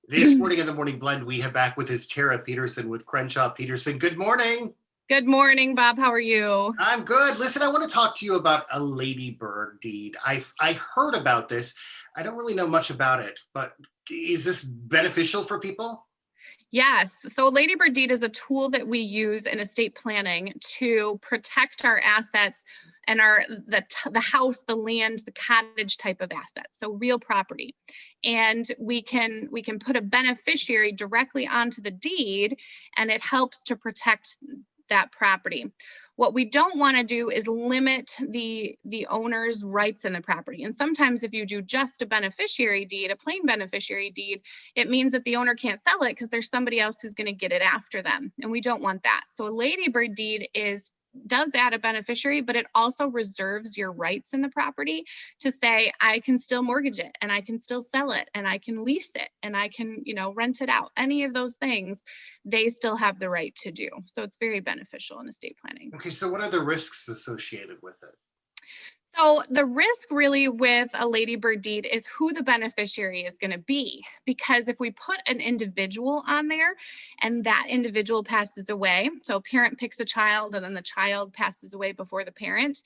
This morning in the Morning Blend, we have back with us Tara Peterson with Crenshaw Peterson. Good morning. Good morning, Bob. How are you? I'm good. Listen, I want to talk to you about a ladybird deed. I heard about this. I don't really know much about it, but is this beneficial for people? Yes. So Ladybird Deed is a tool that we use in estate planning to protect our assets and the house, the land, the cottage type of assets. So real property. And we can put a beneficiary directly onto the deed, and it helps to protect that property. What we don't want to do is limit the owner's rights in the property. And sometimes if you do just a beneficiary deed, a plain beneficiary deed, it means that the owner can't sell it because there's somebody else who's going to get it after them. And we don't want that. So a ladybird deed does add a beneficiary, but it also reserves your rights in the property to say, I can still mortgage it, and I can still sell it, and I can lease it, and I can, rent it out. Any of those things, they still have the right to do. So it's very beneficial in estate planning. Okay, so what are the risks associated with it? So the risk really with a ladybird deed is who the beneficiary is going to be, because if we put an individual on there and that individual passes away, so a parent picks a child and then the child passes away before the parent,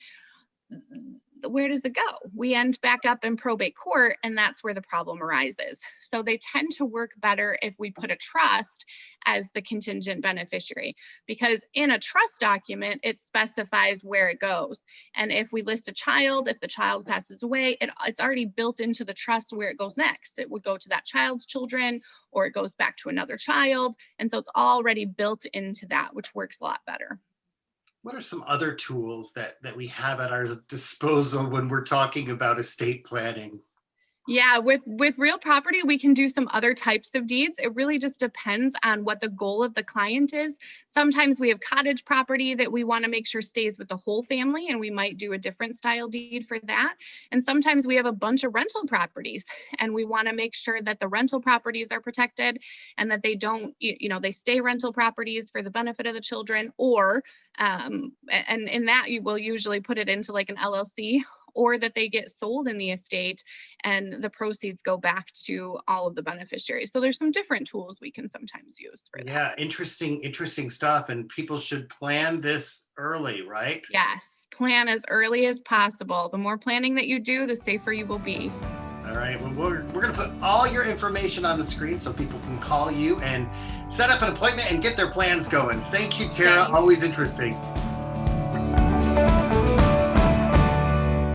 where does it go? We end back up in probate court, and that's where the problem arises. So they tend to work better if we put a trust as the contingent beneficiary, because in a trust document, it specifies where it goes. And if we list a child, if the child passes away, it's already built into the trust where it goes next. It would go to that child's children, or it goes back to another child. And so it's already built into that, which works a lot better. What are some other tools that we have at our disposal when we're talking about estate planning? Yeah, with real property, we can do some other types of deeds. It really just depends on what the goal of the client is. Sometimes we have cottage property that we want to make sure stays with the whole family, and we might do a different style deed for that. And sometimes we have a bunch of rental properties, and we want to make sure that the rental properties are protected and that they don't, they stay rental properties for the benefit of the children, or, and in that you will usually put it into like an LLC, or that they get sold in the estate and the proceeds go back to all of the beneficiaries. So there's some different tools we can sometimes use for that. Yeah, interesting stuff. And people should plan this early, right? Yes, plan as early as possible. The more planning that you do, the safer you will be. All right, well, we're going to put all your information on the screen so people can call you and set up an appointment and get their plans going. Thank you, Tara. Thanks. Always interesting.